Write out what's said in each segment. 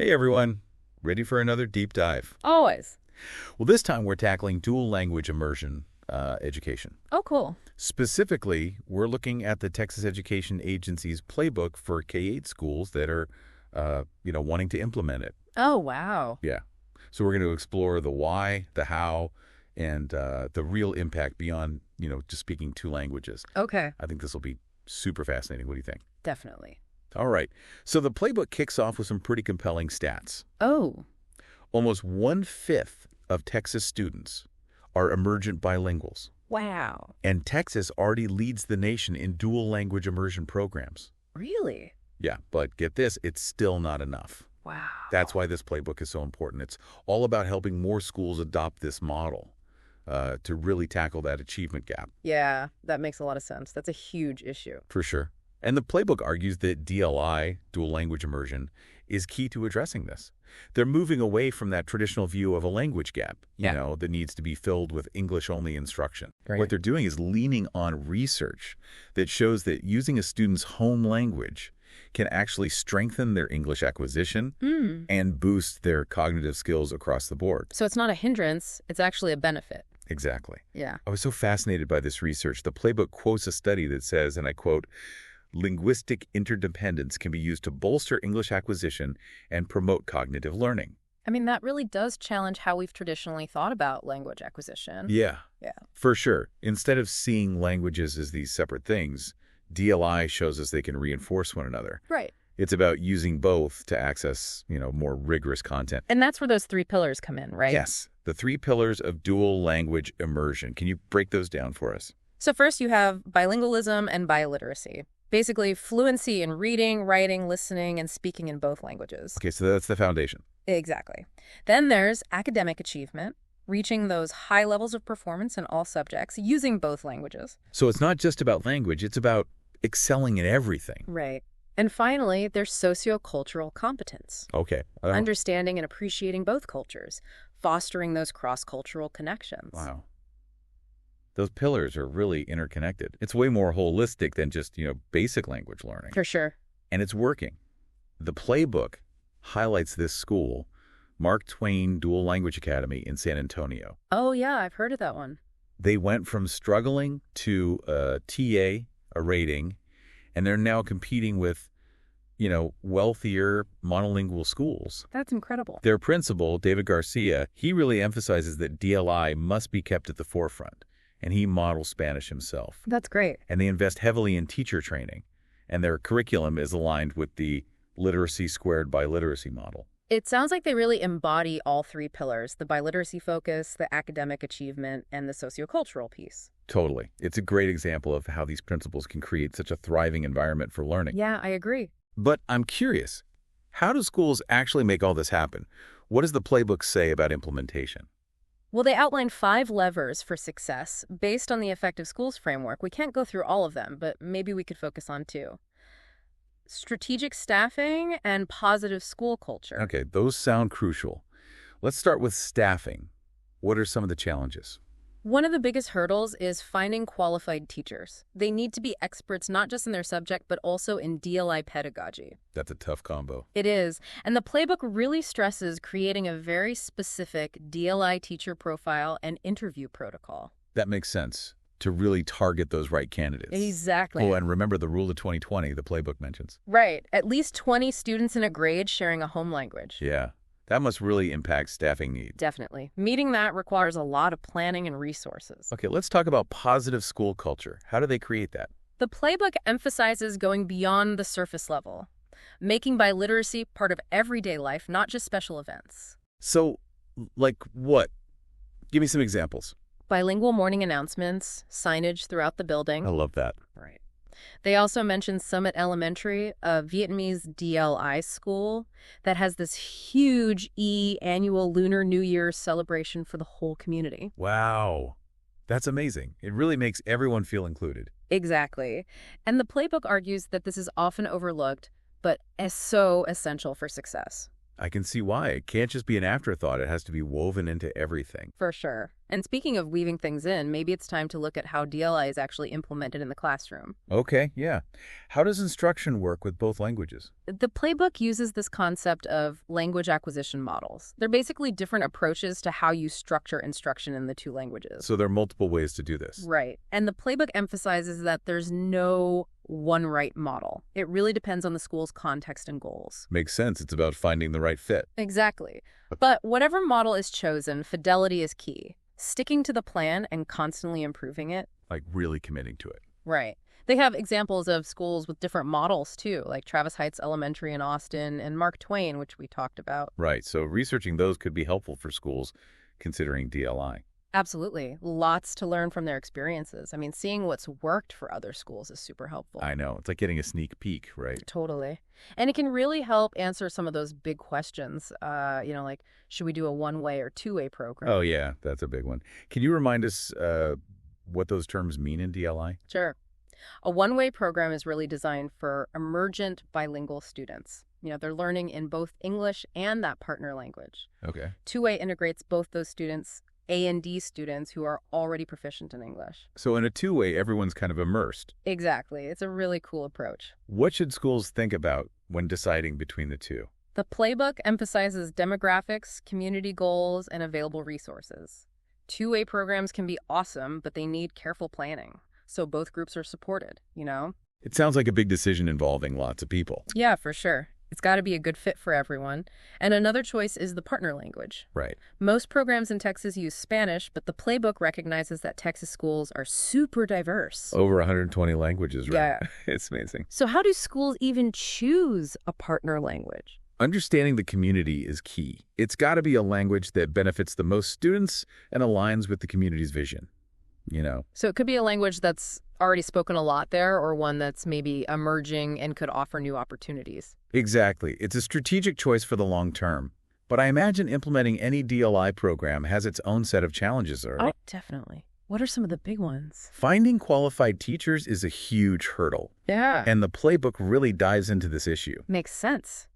Hey everyone, ready for another deep dive? Always. Well, this time we're tackling dual language immersion education. Oh, cool. Specifically, we're looking at the Texas Education Agency's playbook for K-8 schools that are, wanting to implement it. Oh, wow. Yeah. So we're going to explore the why, the how, and the real impact beyond, just speaking two languages. Okay. I think this will be super fascinating. What do you think? Definitely. All right. So the playbook kicks off with some pretty compelling stats. Oh, Almost one-fifth of Texas students are emergent bilinguals, wow. and Texas already leads the nation in dual language immersion programs. Really? Yeah, but get this, it's still not enough. Wow. That's why this playbook is so important. It's all about helping more schools adopt this model to really tackle that achievement gap. Yeah, that makes a lot of sense. That's a huge issue. For sure. And the playbook argues that DLI, dual language immersion, is key to addressing this. They're moving away from that traditional view of a language gap, that needs to be filled with English-only instruction. Right. What they're doing is leaning on research that shows that using a student's home language can actually strengthen their English acquisition and boost their cognitive skills across the board. So it's not a hindrance, it's actually a benefit. Exactly. Yeah. I was so fascinated by this research. The playbook quotes a study that says, and I quote, "Linguistic interdependence can be used to bolster English acquisition and promote cognitive learning." I mean, that really does challenge how we've traditionally thought about language acquisition. Yeah, Yeah. for sure. Instead of seeing languages as these separate things, DLI shows us they can reinforce one another. Right. It's about using both to access, more rigorous content. And that's where those three pillars come in, right? Yes, the three pillars of dual language immersion. Can you break those down for us? So first you have bilingualism and biliteracy. Basically, fluency in reading, writing, listening, and speaking in both languages. Okay, so that's the foundation. Exactly. Then there's academic achievement, reaching those high levels of performance in all subjects using both languages. So it's not just about language, it's about excelling in everything. Right. And finally, there's sociocultural competence, Okay. understanding and appreciating both cultures, fostering those cross-cultural connections. Wow. Those pillars are really interconnected. It's way more holistic than just, basic language learning. For sure. And it's working. The playbook highlights this school, Mark Twain Dual Language Academy in San Antonio. Oh, yeah, I've heard of that one. They went from struggling to a TA, a rating, and they're now competing with, wealthier monolingual schools. That's incredible. Their principal, David Garcia, he really emphasizes that DLI must be kept at the forefront, and he models Spanish himself. That's great. And they invest heavily in teacher training, and their curriculum is aligned with the literacy squared by literacy model. It sounds like they really embody all three pillars, the biliteracy focus, the academic achievement, and the sociocultural piece. Totally. It's a great example of how these principles can create such a thriving environment for learning. Yeah, I agree. But I'm curious, how do schools actually make all this happen? What does the playbook say about implementation? Well, they outline 5 levers for success based on the Effective Schools framework. We can't go through all of them, but maybe we could focus on 2. Strategic staffing and positive school culture. Okay, those sound crucial. Let's start with staffing. What are some of the challenges? One of the biggest hurdles is finding qualified teachers. They need to be experts not just in their subject, but also in DLI pedagogy. That's a tough combo. It is. And the playbook really stresses creating a very specific DLI teacher profile and interview protocol. That makes sense, to really target those right candidates. Exactly. Oh, and remember the rule of 2020 the playbook mentions. Right. At least 20 students in a grade sharing a home language. Yeah, that must really impact staffing needs. Definitely. Meeting that requires a lot of planning and resources. Okay, let's talk about positive school culture. How do they create that? The playbook emphasizes going beyond the surface level, making biliteracy part of everyday life, not just special events. So, like what? Give me some examples. Bilingual morning announcements, signage throughout the building. I love that. Right. They also mentioned Summit Elementary, a Vietnamese DLI school that has this huge annual Lunar New Year celebration for the whole community. Wow. That's amazing. It really makes everyone feel included. Exactly. And the playbook argues that this is often overlooked, but is so essential for success. I can see why. It can't just be an afterthought. It has to be woven into everything. For sure. And speaking of weaving things in, maybe it's time to look at how DLI is actually implemented in the classroom. Okay, yeah. How does instruction work with both languages? The playbook uses this concept of language acquisition models. They're basically different approaches to how you structure instruction in the two languages. So there are multiple ways to do this. Right. And the playbook emphasizes that there's no one right model. It really depends on the school's context and goals. Makes sense. It's about finding the right fit. Exactly. But whatever model is chosen, fidelity is key. Sticking to the plan and constantly improving it. Like really committing to it. Right. They have examples of schools with different models, too, like Travis Heights Elementary in Austin and Mark Twain, which we talked about. Right. So researching those could be helpful for schools considering DLI. Absolutely. Lots to learn from their experiences. I mean, seeing what's worked for other schools is super helpful. I know. It's like getting a sneak peek, right? Totally. And it can really help answer some of those big questions, like, should we do a one-way or two-way program? Oh, yeah. That's a big one. Can you remind us what those terms mean in DLI? Sure. A one-way program is really designed for emergent bilingual students. They're learning in both English and that partner language. Okay. Two-way integrates both those students, A&D students who are already proficient in English. So in a two-way, everyone's kind of immersed. Exactly. It's a really cool approach. What should schools think about when deciding between the two? The playbook emphasizes demographics, community goals, and available resources. Two-way programs can be awesome, but they need careful planning, so both groups are supported, It sounds like a big decision involving lots of people. Yeah, for sure. It's got to be a good fit for everyone. And another choice is the partner language. Right. Most programs in Texas use Spanish, but the playbook recognizes that Texas schools are super diverse. Over 120 languages, right? Yeah. It's amazing. So how do schools even choose a partner language? Understanding the community is key. It's got to be a language that benefits the most students and aligns with the community's vision, So it could be a language that's already spoken a lot there, or one that's maybe emerging and could offer new opportunities. Exactly. It's a strategic choice for the long term. But I imagine implementing any DLI program has its own set of challenges. Oh, definitely. What are some of the big ones? Finding qualified teachers is a huge hurdle. Yeah. And the playbook really dives into this issue. Makes sense.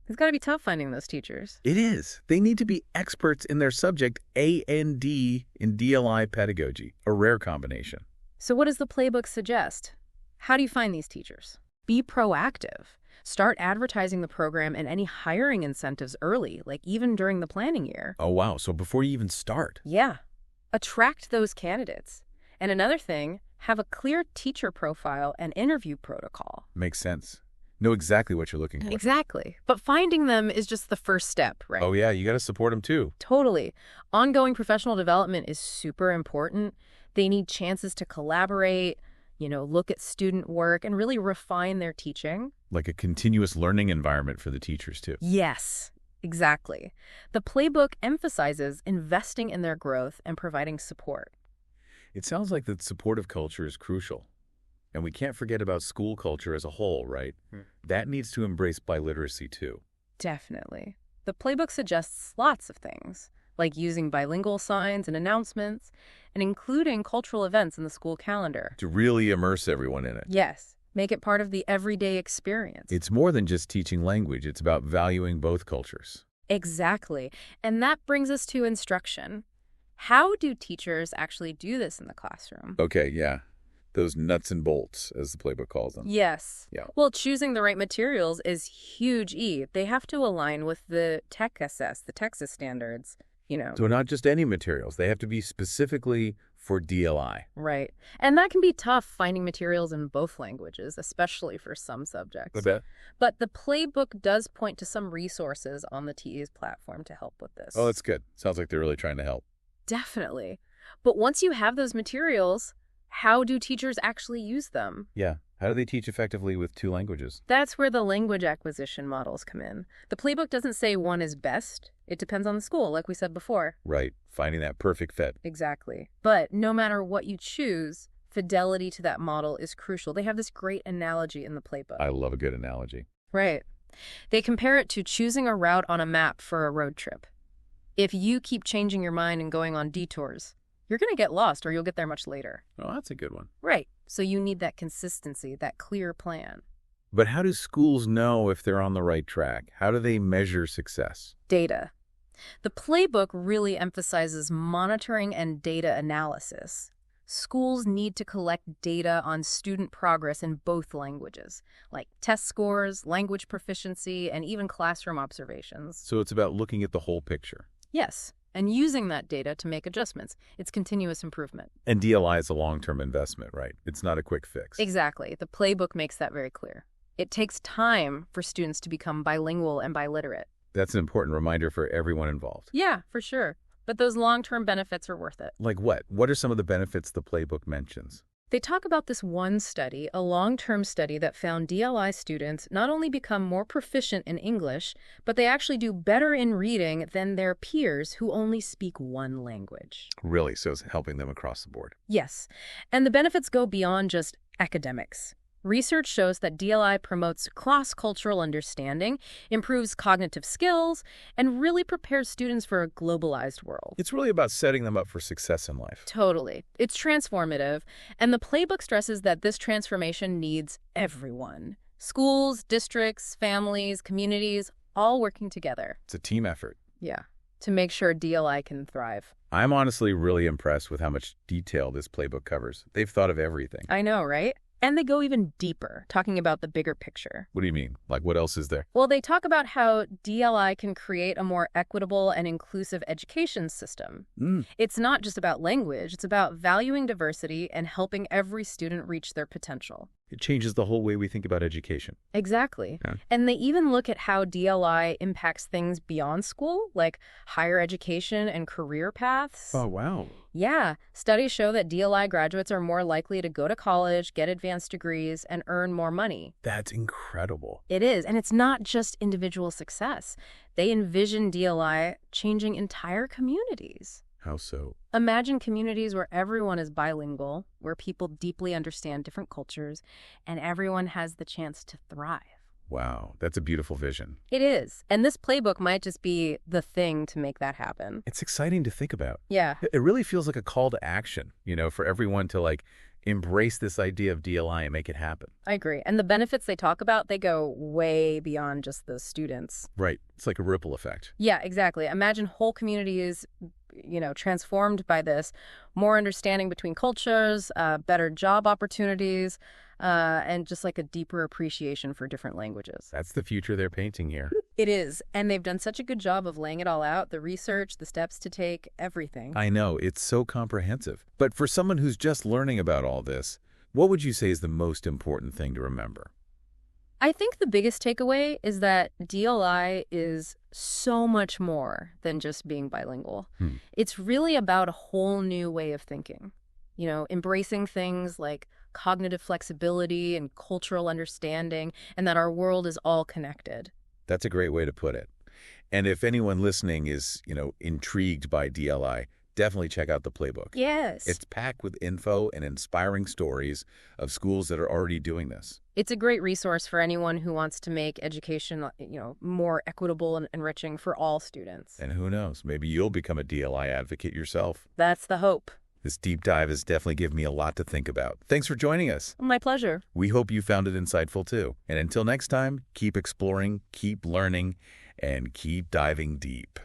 It's got to be tough finding those teachers. It is. They need to be experts in their subject, A&D in DLI pedagogy, a rare combination. So what does the playbook suggest? How do you find these teachers? Be proactive. Start advertising the program and any hiring incentives early, like even during the planning year. Oh, wow. So before you even start. Yeah. Attract those candidates. And another thing, have a clear teacher profile and interview protocol. Makes sense. Know exactly what you're looking for. Exactly. But finding them is just the first step, right? Oh, yeah. You got to support them, too. Totally. Ongoing professional development is super important. They need chances to collaborate, look at student work and really refine their teaching. Like a continuous learning environment for the teachers, too. Yes, exactly. The playbook emphasizes investing in their growth and providing support. It sounds like the supportive culture is crucial. And we can't forget about school culture as a whole, right? That needs to embrace biliteracy, too. Definitely. The playbook suggests lots of things, like using bilingual signs and announcements, and including cultural events in the school calendar. To really immerse everyone in it. Yes, make it part of the everyday experience. It's more than just teaching language. It's about valuing both cultures. Exactly. And that brings us to instruction. How do teachers actually do this in the classroom? Okay, yeah. Those nuts and bolts, as the playbook calls them. Yes. Yeah. Well, choosing the right materials is huge. They have to align with the the Texas standards, So not just any materials. They have to be specifically for DLI. Right. And that can be tough finding materials in both languages, especially for some subjects. I bet. But the playbook does point to some resources on the TE's platform to help with this. Oh, that's good. Sounds like they're really trying to help. Definitely. But once you have those materials, how do teachers actually use them? Yeah. How do they teach effectively with two languages? That's where the language acquisition models come in. The playbook doesn't say one is best. It depends on the school, like we said before. Right. Finding that perfect fit. Exactly. But no matter what you choose, fidelity to that model is crucial. They have this great analogy in the playbook. I love a good analogy. Right. They compare it to choosing a route on a map for a road trip. If you keep changing your mind and going on detours, you're going to get lost or you'll get there much later. Oh, that's a good one. Right. So you need that consistency, that clear plan. But how do schools know if they're on the right track? How do they measure success? Data. The playbook really emphasizes monitoring and data analysis. Schools need to collect data on student progress in both languages, like test scores, language proficiency, and even classroom observations. So it's about looking at the whole picture. Yes, and using that data to make adjustments. It's continuous improvement. And DLI is a long-term investment, right? It's not a quick fix. Exactly. The playbook makes that very clear. It takes time for students to become bilingual and biliterate. That's an important reminder for everyone involved. Yeah, for sure. But those long-term benefits are worth it. Like what? What are some of the benefits the playbook mentions? They talk about this one study, a long-term study that found DLI students not only become more proficient in English, but they actually do better in reading than their peers who only speak one language. Really? So it's helping them across the board. Yes, and the benefits go beyond just academics. Research shows that DLI promotes cross-cultural understanding, improves cognitive skills, and really prepares students for a globalized world. It's really about setting them up for success in life. Totally. It's transformative, and the playbook stresses that this transformation needs everyone. Schools, districts, families, communities, all working together. It's a team effort. Yeah, to make sure DLI can thrive. I'm honestly really impressed with how much detail this playbook covers. They've thought of everything. I know, right? And they go even deeper, talking about the bigger picture. What do you mean? Like, what else is there? Well, they talk about how DLI can create a more equitable and inclusive education system. It's not just about language, it's about valuing diversity and helping every student reach their potential. It changes the whole way we think about education. Exactly. Yeah. And they even look at how DLI impacts things beyond school, like higher education and career paths. Oh, wow. Yeah, studies show that DLI graduates are more likely to go to college, get advanced degrees, and earn more money. That's incredible. It is, and it's not just individual success. They envision DLI changing entire communities. How so? Imagine communities where everyone is bilingual, where people deeply understand different cultures, and everyone has the chance to thrive. Wow, that's a beautiful vision. It is, and this playbook might just be the thing to make that happen. It's exciting to think about. Yeah. It really feels like a call to action, for everyone to embrace this idea of DLI and make it happen. I agree. And the benefits they talk about, they go way beyond just the students. Right. It's like a ripple effect. Yeah, exactly. Imagine whole communities, transformed by this, more understanding between cultures, better job opportunities, and just like a deeper appreciation for different languages. That's the future they're painting here. It is. And they've done such a good job of laying it all out, the research, the steps to take, everything. I know. It's so comprehensive. But for someone who's just learning about all this, what would you say is the most important thing to remember? I think the biggest takeaway is that DLI is so much more than just being bilingual. It's really about a whole new way of thinking. Embracing things like cognitive flexibility and cultural understanding, and that our world is all connected. That's a great way to put it. And if anyone listening is, intrigued by DLI, definitely check out the playbook. Yes. It's packed with info and inspiring stories of schools that are already doing this. It's a great resource for anyone who wants to make education, more equitable and enriching for all students. And who knows, maybe you'll become a DLI advocate yourself. That's the hope. This deep dive has definitely given me a lot to think about. Thanks for joining us. My pleasure. We hope you found it insightful too. And until next time, keep exploring, keep learning, and keep diving deep.